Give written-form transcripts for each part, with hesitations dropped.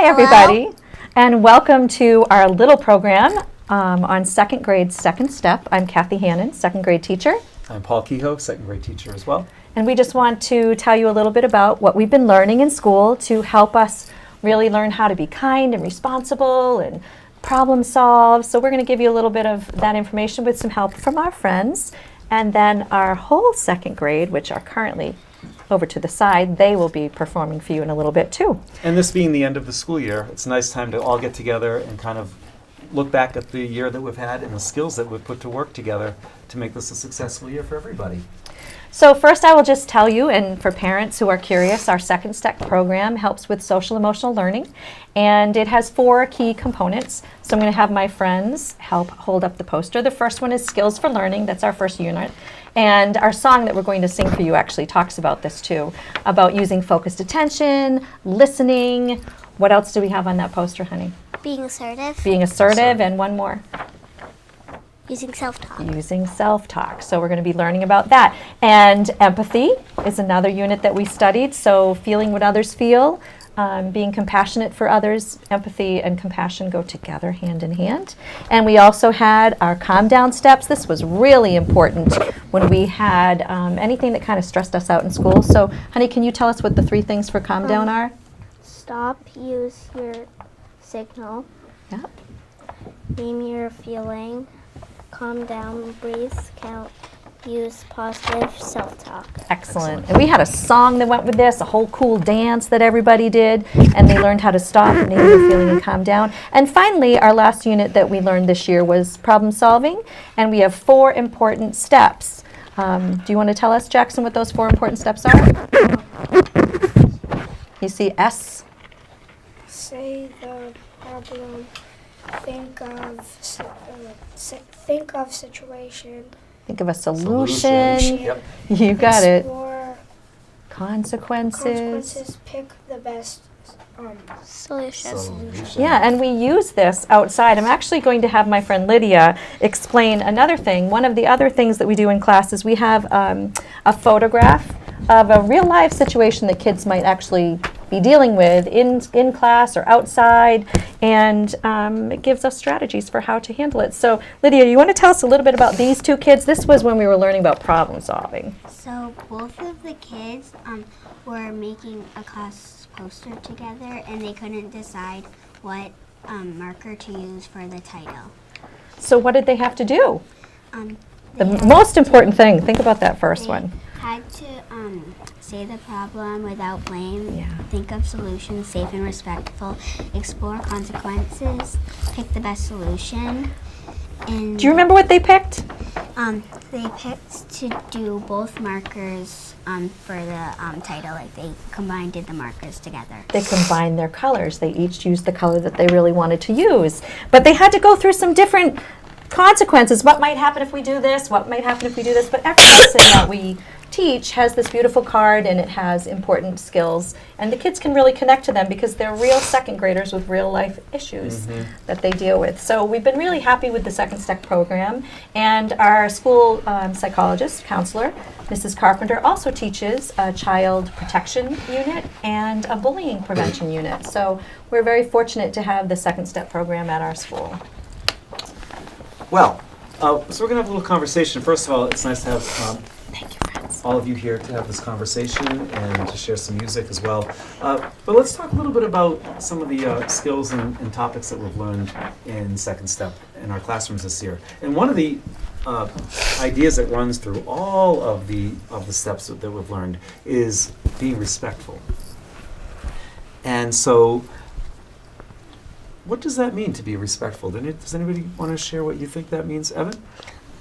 Hi, everybody, and welcome to our little program on second grade, second step. I'm Kathy Hannon, second grade teacher. I'm Paul Kehoe, second grade teacher as well. And we just want to tell you a little bit about what we've been learning in school to help us really learn how to be kind and responsible and problem solve. So we're going to give you a little bit of that information with some help from our friends. And then our whole second grade, which are currently over to the side, they will be performing for you in a little bit too. And this being the end of the school year, it's a nice time to all get together and kind of look back at the year that we've had and the skills that we've put to work together to make this a successful year for everybody. So first I will just tell you, and for parents who are curious, our Second Step program helps with social emotional learning, and it has 4 key components. So I'm going to have my friends help hold up the poster. The first one is Skills for Learning. That's our first unit. And our song that we're going to sing for you actually talks about this too, about using focused attention, listening. What else do we have on that poster, honey? Being assertive. Being assertive, and one more. Using self-talk. Using self-talk. So we're going to be learning about that. And empathy is another unit that we studied. So feeling what others feel, being compassionate for others. Empathy and compassion go together hand in hand. And we also had our calm down steps. This was really important when we had anything that kind of stressed us out in school. So honey, can you tell us what the 3 things for calm down are? Stop, use your signal. Yep. Name your feeling. Calm down, breathe, count, use positive self-talk. Excellent. And we had a song that went with this, a whole cool dance that everybody did, and they learned how to stop, name their feeling, and calm down. And finally, our last unit that we learned this year was problem solving, and we have 4 important steps. Do you want to tell us, Jackson, what those 4 important steps are? You see S? Say the problem, think of situation. Think of a solution. Yep. You got it. Explore Consequences. pick the best Solutions. Yeah, and we use this outside. I'm actually going to have my friend Lydia explain another thing. One of the other things that we do in class is we have a photograph of a real life situation that kids might actually be dealing with in class or outside, and it gives us strategies for how to handle it. So Lydia, you want to tell us a little bit about these 2 kids? This was when we were learning about problem solving. So both of the kids were making a class poster together, and they couldn't decide what marker to use for the title. So what did they have to do? The They most important thing, think about that first one. had to say the problem without blame, Yeah. think of solutions, safe and respectful, explore consequences, pick the best solution. And Do you remember what they picked? they picked to do both markers for the title. Like they combined the markers together. They combined their colors. They each used the color that they really wanted to use. But they had to go through some different consequences. What might happen if we do this? What might happen if we do this? But every lesson that we teach has this beautiful card, and it has important skills. And the kids can really connect to them because they're real second graders with real life issues that they deal with. So we've been really happy with the Second Step program. And our school psychologist, counselor, Mrs. Carpenter, also teaches a child protection unit and a bullying prevention unit. So we're very fortunate to have the Second Step program at our school. Well, so we're going to have a little conversation. First of all, it's nice to have Thank you, friends. all of you here to have this conversation and to share some music as well. But let's talk a little bit about some of the skills and topics that we've learned in Second Step in our classrooms this year. And one of the ideas that runs through all of the steps that we've learned is being respectful. And so, what does that mean to be respectful? Does anybody want to share what you think that means, Evan?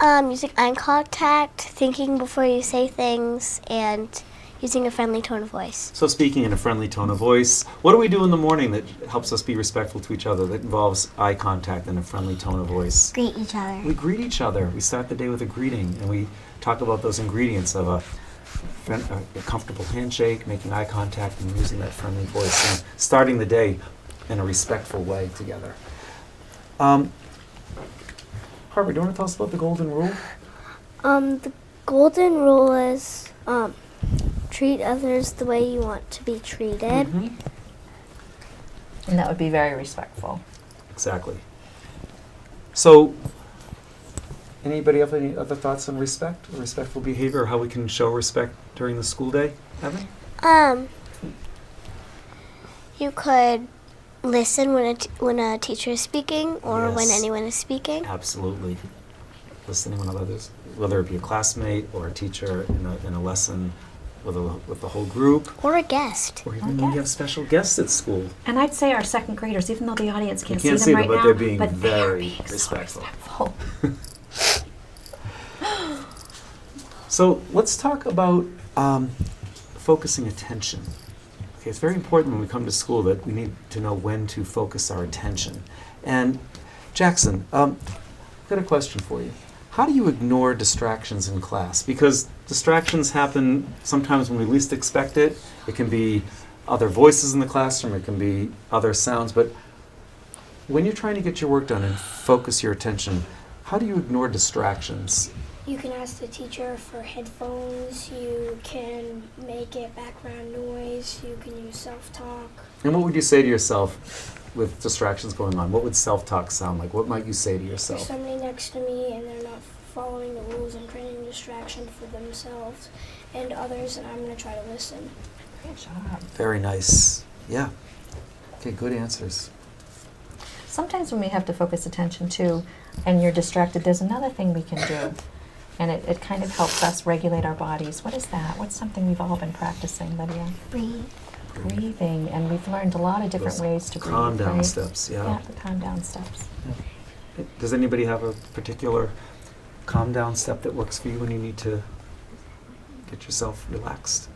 Using eye contact, thinking before you say things, and using a friendly tone of voice. So speaking in a friendly tone of voice, what do we do in the morning that helps us be respectful to each other, that involves eye contact and a friendly tone of voice? Greet each other. We greet each other. We start the day with a greeting, and we talk about those ingredients of a comfortable handshake, making eye contact, and using that friendly voice, and starting the day in a respectful way together. Harvard, do you want to tell us about the golden rule? The golden rule is treat others the way you want to be treated. And that would be very respectful. Exactly. So, anybody have any other thoughts on respect, or respectful behavior, or how we can show respect during the school day, Evan? You could listen when a teacher is speaking or when Yes. anyone is speaking. Absolutely. Listening when others, whether it be a classmate or a teacher in a lesson with the whole group, Or a guest. or even when you have special guests at school. And I'd say our second graders, even though the audience can't, can't see see them them, right but now, they're being but very being so respectful. respectful. So let's talk about focusing attention. Okay, it's very important when we come to school that we need to know when to focus our attention. And Jackson, I've got a question for you. How do you ignore distractions in class? Because distractions happen sometimes when we least expect it. It can be other voices in the classroom, it can be other sounds, but when you're trying to get your work done and focus your attention, how do you ignore distractions? You can ask the teacher for headphones. You can make it background noise. You can use self-talk. And what would you say to yourself with distractions going on? What would self-talk sound like? What might you say to There's yourself? somebody next to me and they're not following the rules and creating distraction for themselves and others, and I'm going to try to listen. Great job. Very nice. Yeah. Okay, good answers. Sometimes when we have to focus attention too, and you're distracted, there's another thing we can do. And it kind of helps us regulate our bodies. What is that? What's something we've all been practicing, Lydia? Breathe. Breathing. And we've learned a lot of different Those ways to breathe. calm down right? steps, Yeah, yeah. the calm down steps. Does anybody have a particular calm down step that works for you when you need to get yourself relaxed?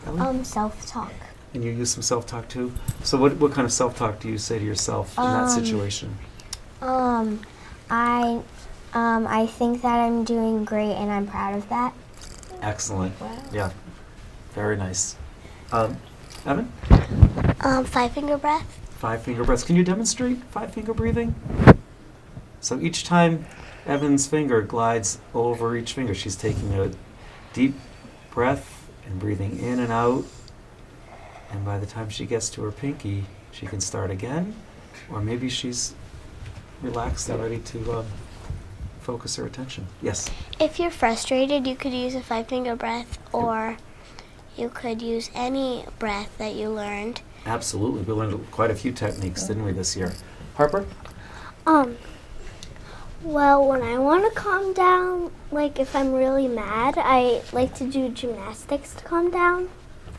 Ellie? Self-talk. And you use some self-talk too? So what kind of self-talk do you say to yourself in that situation? I think that I'm doing great and I'm proud of that. Excellent. Wow. Yeah. Very nice. Evan? 5-finger breath. 5-finger breaths. Can you demonstrate 5-finger breathing? So each time Evan's finger glides over each finger, she's taking a deep breath and breathing in and out. And by the time she gets to her pinky, she can start again. Or maybe she's relaxed and ready to focus her attention. Yes? If you're frustrated, you could use a 5-finger breath, or you could use any breath that you learned. Absolutely. We learned quite a few techniques, didn't we, this year? Harper? Well, when I want to calm down, like if I'm really mad, I like to do gymnastics to calm down.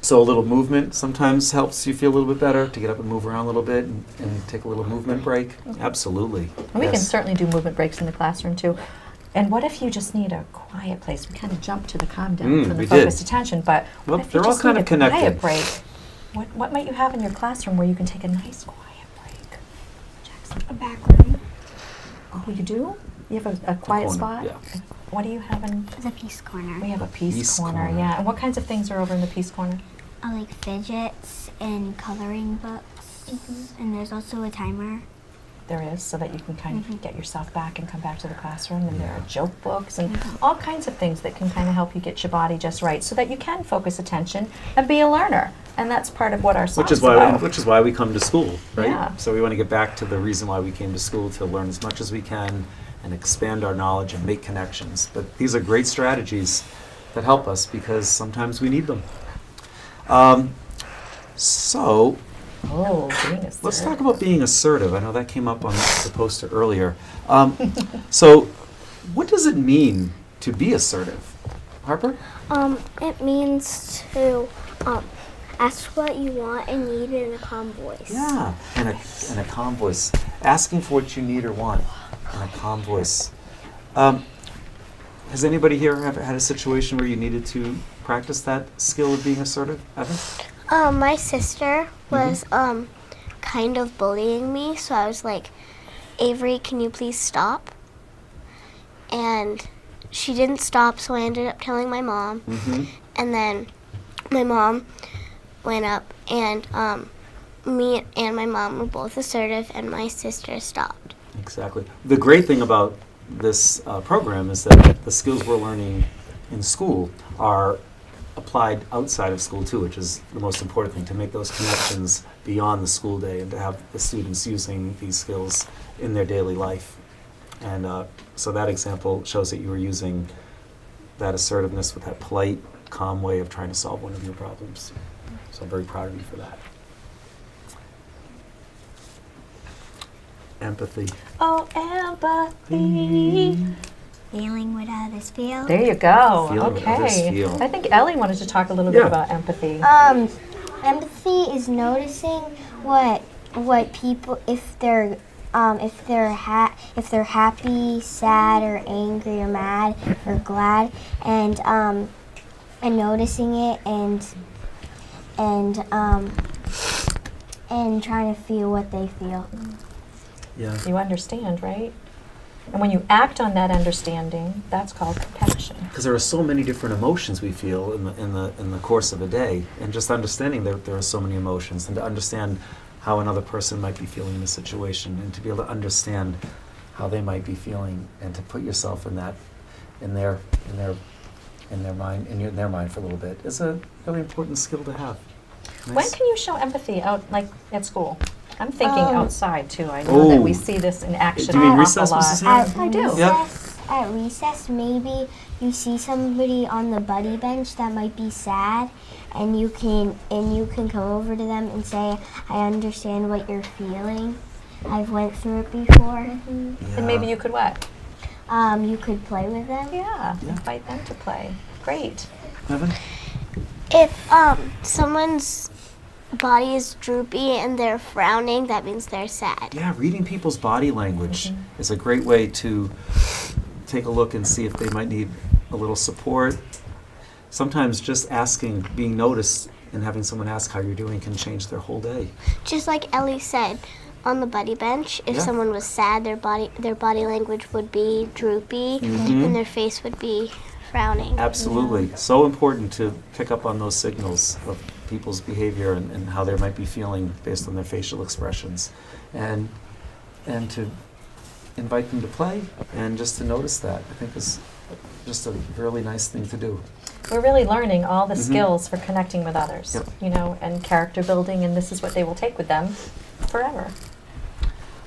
So a little movement sometimes helps you feel a little bit better, to get up and move around a little bit and take a little movement break. Absolutely. And we can Yes. certainly do movement breaks in the classroom too. And what if you just need a quiet place? We kind of jumped to the calm down from the we focused did. attention, but Well, what if you they're all just kind need of a connected. quiet break? What might you have in your classroom where you can take a nice quiet break? Jackson. A back room. Oh, you do? You have a quiet corner, spot? yeah. What do you have in? The peace corner. We have a peace, Peace corner, corner. yeah. And what kinds of things are over in the peace corner? I like fidgets and coloring books. And there's also a timer. There is, so that you can kind of get yourself back and come back to the classroom. And there are Yeah. joke books and all kinds of things that can kind of help you get your body just right, so that you can focus attention and be a learner. And that's part of what our song's Which is why we come to school, right? Yeah. So we want to get back to the reason why we came to school, to learn as much as we can and expand our knowledge and make connections. But these are great strategies that help us because sometimes we need them. So Oh, being let's assertive. talk about being assertive. I know that came up on the poster earlier. So what does it mean to be assertive? Harper? It means to ask what you want and need in a calm voice. Yeah, in a calm voice. Asking for what you need or want in a calm voice. Has anybody here ever had a situation where you needed to practice that skill of being assertive? Evan? My sister was kind of bullying me, so I was like, Avery, can you please stop? And she didn't stop, so I ended up telling my mom. Mm-hmm. And then my mom went up, and me and my mom were both assertive, and my sister stopped. Exactly. The great thing about this program is that the skills we're learning in school are applied outside of school too, which is the most important thing, to make those connections beyond the school day and to have the students using these skills in their daily life. And so that example shows that you were using that assertiveness with that polite, calm way of trying to solve one of your problems. So I'm very proud of you for that. Empathy. Oh, empathy. Feeling what others feel. There you go. Feeling what others Okay. feel. I think Ellie wanted to talk a little bit Yeah. about empathy. Empathy is noticing what people, if they're happy, sad, or angry, or mad, or glad, and noticing it and trying to feel what they feel. Yeah. You understand, right? And when you act on that understanding, that's called compassion. Because there are so many different emotions we feel in the course of a day, and just understanding that there are so many emotions, and to understand how another person might be feeling in a situation, and to be able to understand how they might be feeling, and to put yourself in that, in their mind for a little bit, is a really important skill to have. When Nice. can you show empathy out, like at school? I'm thinking outside too. I know that we Oh. see this in action Do you mean an recess, awful Mrs. lot. Hanna? I do. Yeah. At recess, maybe you see somebody on the buddy bench that might be sad, and you can come over to them and say, "I understand what you're feeling. I've went through it before." And maybe you could what? You could play with them. Yeah, Yeah. invite them to play. Great. Evan? If someone's body is droopy and they're frowning, that means they're sad. Yeah, reading people's body language is a great way to take a look and see if they might need a little support. Sometimes just asking, being noticed, and having someone ask how you're doing can change their whole day. Just like Ellie said, on the buddy bench, if Yeah. someone was sad, their body language would be droopy and their face would be frowning. Absolutely. So important to pick up on those signals of people's behavior and how they might be feeling based on their facial expressions. And to invite them to play and just to notice that, I think is just a really nice thing to do. We're really learning all the skills for connecting with others, Yep. you know, and character building, and this is what they will take with them forever.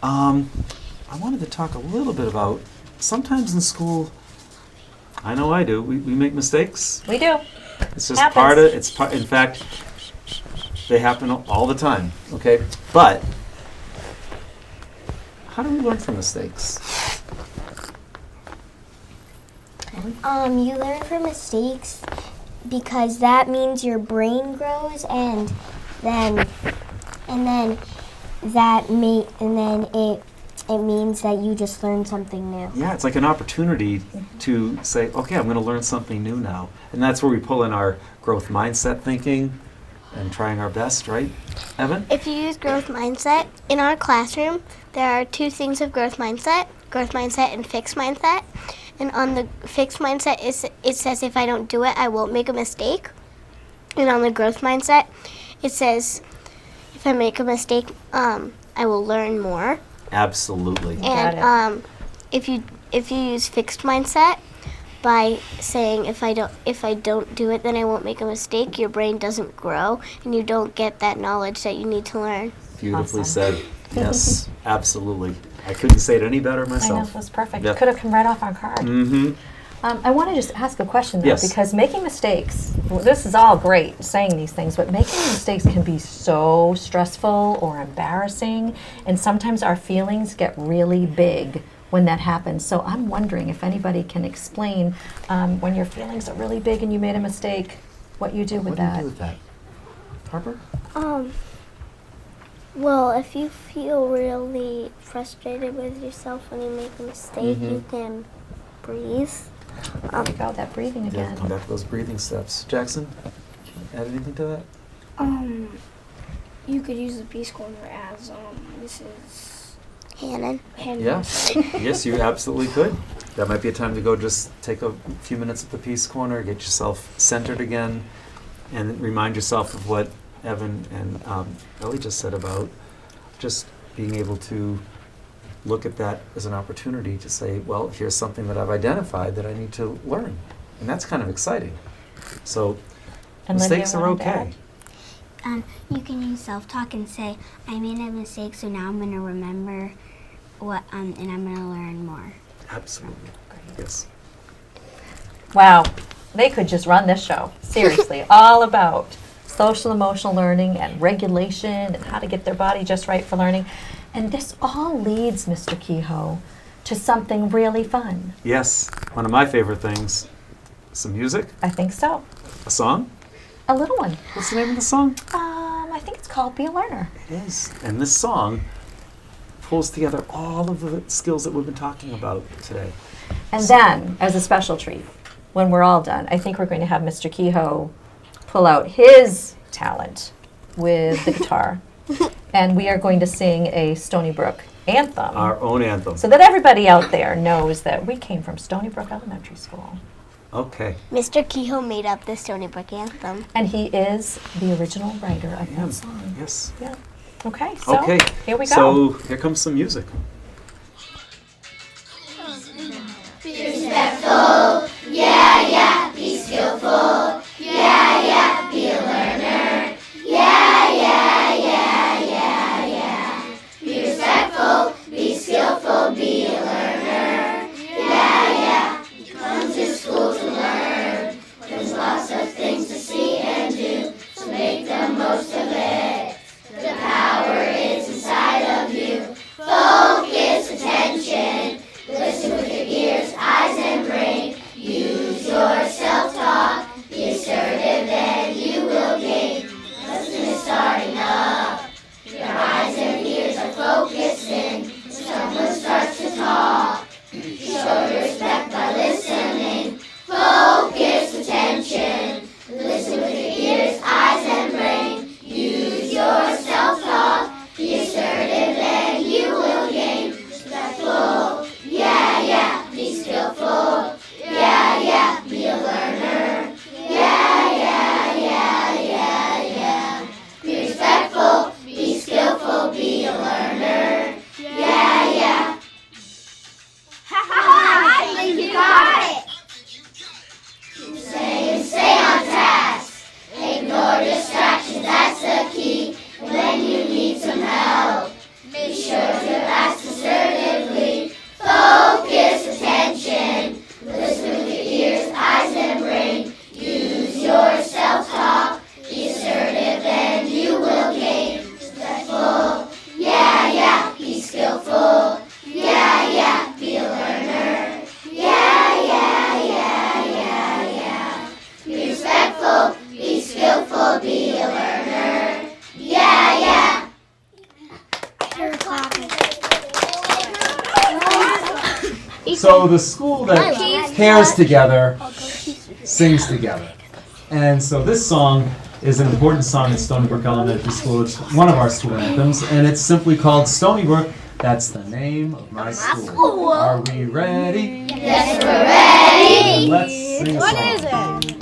I wanted to talk a little bit about, sometimes in school, I know I do, we make mistakes. We do. It's just Happens. part of, in fact, they happen all the time, okay? But, how do we learn from mistakes? You learn from mistakes because that means your brain grows, and then it means that you just learned something new. Yeah, it's like an opportunity to say, okay, I'm going to learn something new now. And that's where we pull in our growth mindset thinking and trying our best, right, Evan? If you use growth mindset, in our classroom, there are two things of growth mindset and fixed mindset. And on the fixed mindset, it says if I don't do it, I won't make a mistake. And on the growth mindset, it says if I make a mistake, I will learn more. Absolutely. Got And if you use fixed mindset by saying if I don't do it, then I won't make a mistake, your brain doesn't grow and you don't get that knowledge that you need to learn. Beautifully Awesome. said. Yes, absolutely. I couldn't say it any better I know, myself. it was perfect. Yeah. Could have come right off our card. Mm-hmm. I want to just ask a question, though, Yes. because making mistakes, well, this is all great, saying these things, but making mistakes can be so stressful or embarrassing, and sometimes our feelings get really big when that happens. So I'm wondering if anybody can explain when your feelings are really big and you made a mistake, what you do with What do you that. do with that? Harper? Well, if you feel really frustrated with yourself when you make a mistake, you can breathe. There you go, that breathing Yeah, again. come back to those breathing steps. Jackson, add anything to that? You could use the Peace Corner as Mrs. Hannon. Henry. Yeah. Yes, you absolutely could. That might be a time to go just take a few minutes at the Peace Corner, get yourself centered again, and remind yourself of what Evan and Ellie just said about just being able to look at that as an opportunity to say, well, here's something that I've identified that I need to learn. And that's kind of exciting. So And Lydia, Mistakes are wanted to okay. add? You can use self-talk and say, I made a mistake, so now I'm going to remember what, and I'm going to learn more. Absolutely. Yes. Wow, they could just run this show. Seriously, all about social emotional learning and regulation and how to get their body just right for learning. And this all leads, Mr. Kehoe, to something really fun. Yes. One of my favorite things. Some music? I think so. A song? A little one. What's the name of the song? I think it's called Be a Learner. It is. And this song pulls together all of the skills that we've been talking about today. And then, as a special treat, when we're all done, I think we're going to have Mr. Kehoe pull out his talent with the guitar. And we are going to sing a Stony Brook anthem. Our own anthem. So that everybody out there knows that we came from Stony Brook Elementary School. Okay. Mr. Kehoe made up the Stony Brook anthem. And he is the original writer of Yeah. that song. Yes. Yeah. Okay, so Okay. here we go. So here comes some music. So the school that pairs together sings together. And so this song is an important song at Stony Brook Elementary School. It's one of our school anthems, and it's simply called Stony Brook. That's the name of my school. Are we ready? Yes, we're ready. Then let's sing a song. What is it?